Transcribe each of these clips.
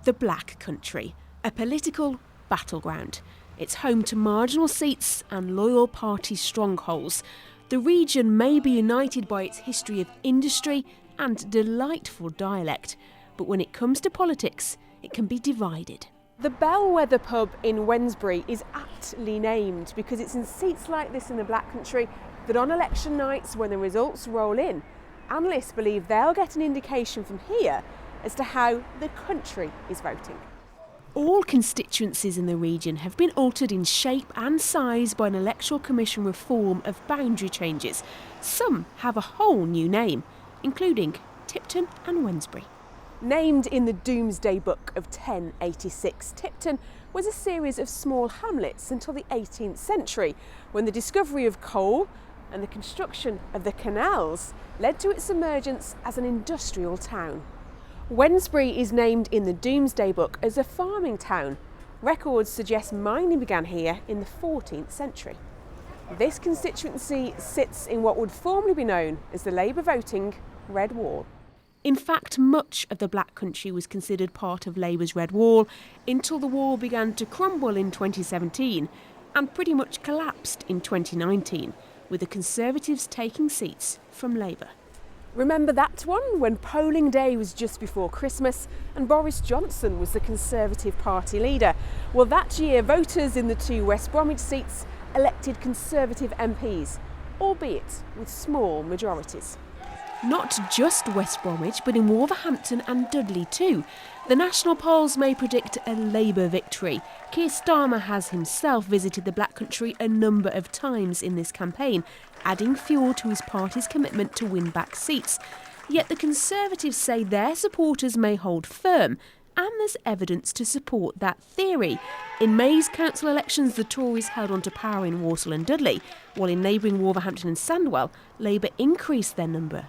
The Black Country, a political battleground. It's home to marginal seats and loyal party strongholds. The region may be united by its history of industry and delightful dialect, but when it comes to politics, it can be divided. The Bellwether pub in Wednesbury is aptly named because it's in seats like this in the Black Country that on election nights, when the results roll in, analysts believe they'll get an indication from here as to how the country is voting. All constituencies in the region have been altered in shape and size by an electoral commission reform of boundary changes. Some have a whole new name, including Tipton and Wednesbury. Named in the Domesday Book of 1086, Tipton was a series of small hamlets until the 18th century, when the discovery of coal and the construction of the canals led to its emergence as an industrial town. Wednesbury is named in the Domesday Book as a farming town. Records suggest mining began here in the 14th century. This constituency sits in what would formerly be known as the Labour voting Red Wall. In fact, much of the Black Country was considered part of Labour's Red Wall until the wall began to crumble in 2017 and pretty much collapsed in 2019, with the Conservatives taking seats from Labour. Remember that one, when polling day was just before Christmas and Boris Johnson was the Conservative Party leader? Well, that year voters in the two West Bromwich seats elected Conservative MPs, albeit with small majorities. Not just West Bromwich, but in Wolverhampton and Dudley too. The national polls may predict a Labour victory. Keir Starmer has himself visited the Black Country a number of times in this campaign, adding fuel to his party's commitment to win back seats. Yet the Conservatives say their supporters may hold firm, and there's evidence to support that theory. In May's council elections, the Tories held on to power in Walsall and Dudley, while in neighbouring Wolverhampton and Sandwell, Labour increased their number.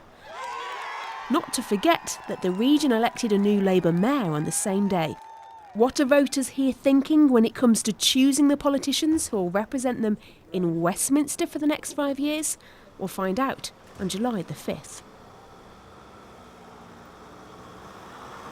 Not to forget that the region elected a new Labour mayor on the same day. What are voters here thinking when it comes to choosing the politicians who will represent them in Westminster for the next 5 years? We'll find out on July the 5th.